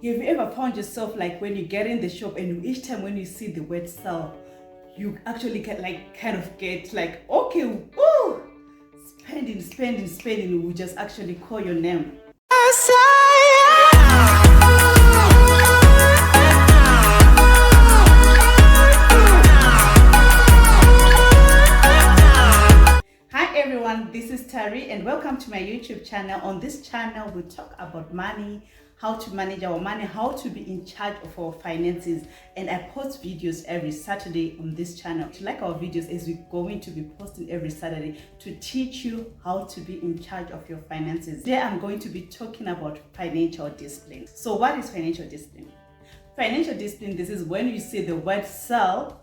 Have you ever found yourself like when you get in the shop and each time when you see the word sell, you actually get like kind of get like, okay, woo, spending, will just actually call your name. Hi everyone, this is Tari and welcome to my YouTube channel. On this channel, we talk about money, how to manage our money, how to be in charge of our finances, and I post videos every Saturday on this channel. If you like our videos, as we're going to be posting every Saturday to teach you how to be in charge of your finances. Today I'm going to be talking about financial discipline. So what is financial discipline? Financial discipline, this is when you see the word sell,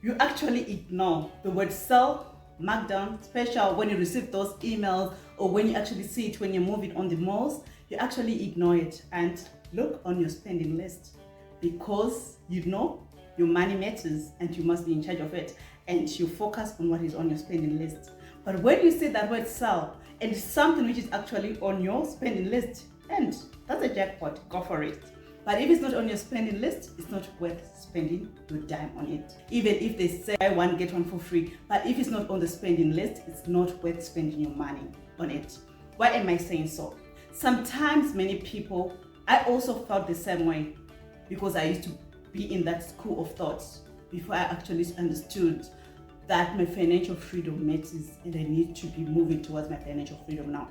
you actually ignore the word sell, markdown, special, when you receive those emails or when you actually see it when you're moving on the malls, you actually ignore it and look on your spending list, because you know your money matters and you must be in charge of it, and you focus on what is on your spending list. But when you say that word sell and it's something which is actually on your spending list, and that's a jackpot, go for it. But if it's not on your spending list, it's not worth spending your dime on it. Even if they say buy one, get one for free. But if it's not on the spending list, it's not worth spending your money on it. Why am I saying so? Sometimes many people, I also felt the same way, because I used to be in that school of thought before I actually understood that my financial freedom matters and I need to be moving towards my financial freedom now.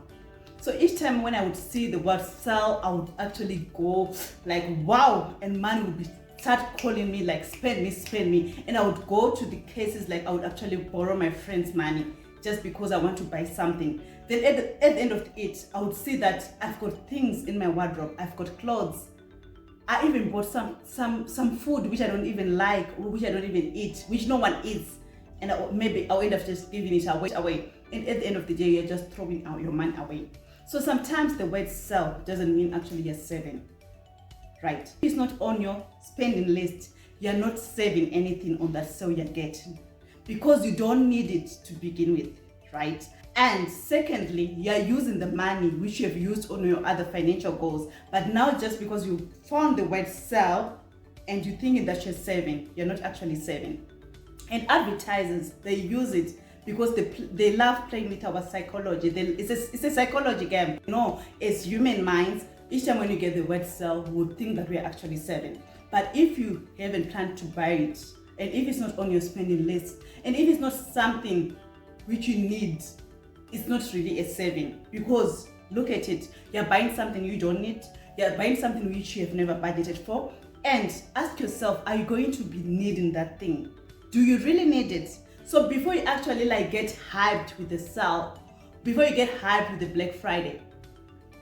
So each time when I would see the word sell, I would actually go like, wow, and money would start calling me like, spend me. And I would go to the cases like I would actually borrow my friend's money just because I want to buy something. Then at the end of it, I would see that I've got things in my wardrobe. I've got clothes. I even bought some food which I don't even like, or which I don't even eat, which no one eats. And maybe I'll end up just giving it away. And at the end of the day, you're just throwing out your money away. So sometimes the word sell doesn't mean actually you're saving, right? If it's not on your spending list, you're not saving anything on that sell you're getting, because you don't need it to begin with, right? And secondly, you're using the money which you have used on your other financial goals, but now just because you found the word sell and you're thinking that you're saving, you're not actually saving. And advertisers, they use it because they love playing with our psychology. It's a psychology game. You know, as human minds, each time when you get the word sell, we would think that we're actually saving. But if you haven't planned to buy it, and if it's not on your spending list, and if it's not something which you need, it's not really a saving. Because look at it, you're buying something you don't need, you're buying something which you have never budgeted for, and ask yourself, are you going to be needing that thing? Do you really need it? So before you actually like get hyped with the sale, before you get hyped with the Black Friday,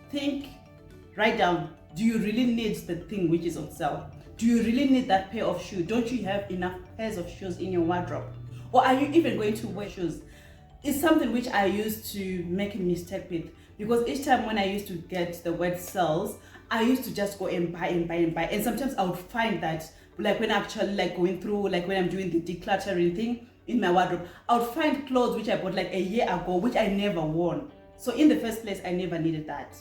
think, write down, do you really need the thing which is on sale? Do you really need that pair of shoes? Don't you have enough pairs of shoes in your wardrobe? Or are you even going to wear shoes? It's something which I used to make a mistake with, because each time when I used to get the word sales, I used to just go and buy. And sometimes I would find that like when I'm actually like going through, like when I'm doing the decluttering thing in my wardrobe, I would find clothes which I bought like a year ago, which I never worn. So in the first place, I never needed that.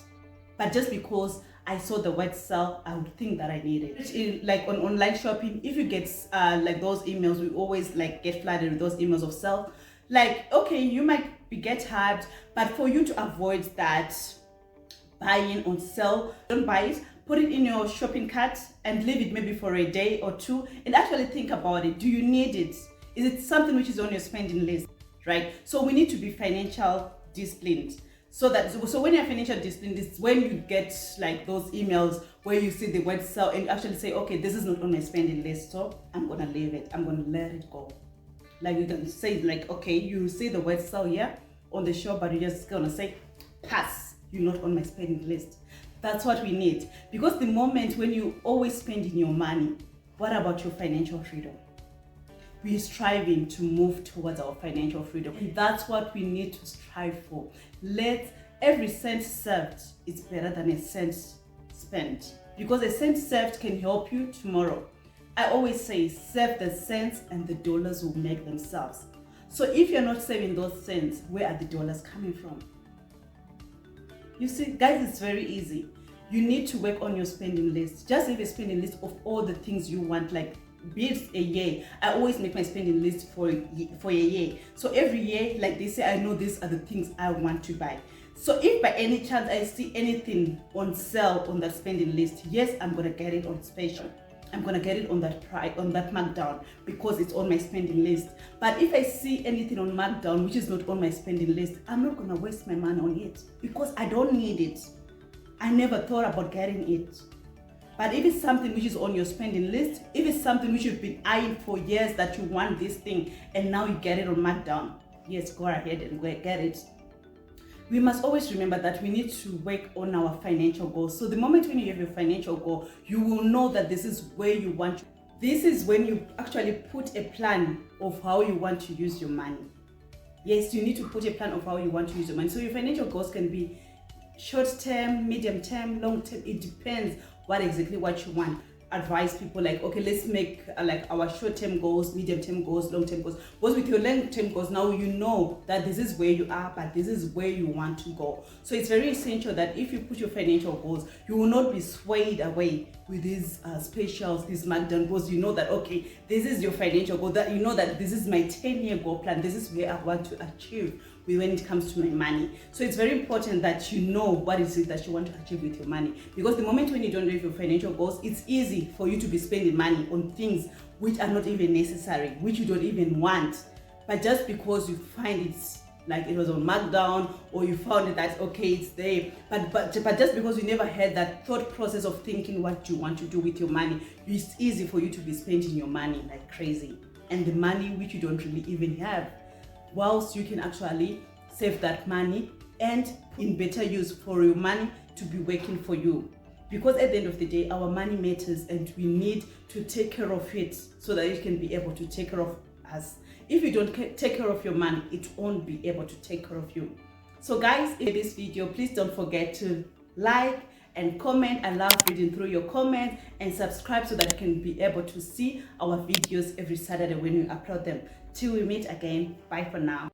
But just because I saw the word sell, I would think that I needed it. Like on online shopping, if you get like those emails, we always like get flooded with those emails of sell. Like, okay, you might get hyped, but for you to avoid that buying on sale, don't buy it. Put it in your shopping cart and leave it maybe for a day or two and actually think about it. Do you need it? Is it something which is on your spending list, right? So we need to be financial disciplined. So when you're financial disciplined, it's when you get like those emails where you see the word sell and actually say, okay, this is not on my spending list, so I'm gonna leave it. I'm gonna let it go. Like you can say like, okay, you see the word sell here on the show, but you're just gonna say, pass, you're not on my spending list. That's what we need. Because the moment when you always spending your money, what about your financial freedom? We're striving to move towards our financial freedom. And that's what we need to strive for. Let every cent saved is better than a cent spent. Because a cent saved can help you tomorrow. I always say, save the cents and the dollars will make themselves. So if you're not saving those cents, where are the dollars coming from? You see, guys, it's very easy. you need to work on your spending list. Just have a spending list of all the things you want, like be it a year. I always make my spending list for a year. So every year, like they say, I know these are the things I want to buy. So if by any chance I see anything on sale on that spending list, yes, I'm gonna get it on special. I'm gonna get it on that price, on that markdown, because it's on my spending list. But if I see anything on markdown which is not on my spending list, I'm not gonna waste my money on it because I don't need it. I never thought about getting it. But if it's something which is on your spending list, if it's something which you've been eyeing for years that you want this thing and now you get it on markdown, yes, go ahead and go get it. We must always remember that we need to work on our financial goals. So the moment when you have your financial goal, you will know that this is where you want to. This is when you actually put a plan of how you want to use your money. Yes, you need to put a plan of how you want to use your money. So your financial goals can be short term, medium term, long term. It depends what you want. Advise people like, okay, let's make like our short-term goals, medium-term goals, long-term goals. Because with your long-term goals, now you know that this is where you are, but this is where you want to go. So it's very essential that if you put your financial goals, you will not be swayed away with these specials, these markdown goals. You know that, okay, this is your financial goal, that you know that this is my 10-year goal plan. This is where I want to achieve when it comes to my money. So it's very important that you know what is it that you want to achieve with your money, because the moment when you don't have your financial goals, it's easy for you to be spending money on things which are not even necessary, which you don't even want, but just because you find it like it was on markdown, or you found it that okay, it's there, but just because you never had that thought process of thinking what you want to do with your money, it's easy for you to be spending your money like crazy, and the money which you don't really even have, whilst you can actually save that money and in better use for your money to be working for you. Because at the end of the day, our money matters and we need to take care of it so that it can be able to take care of us. If you don't take care of your money, it won't be able to take care of you. So guys, in this video, please don't forget to like and comment. I love reading through your comments, and subscribe so that you can be able to see our videos every Saturday when we upload them. Till we meet again, bye for now.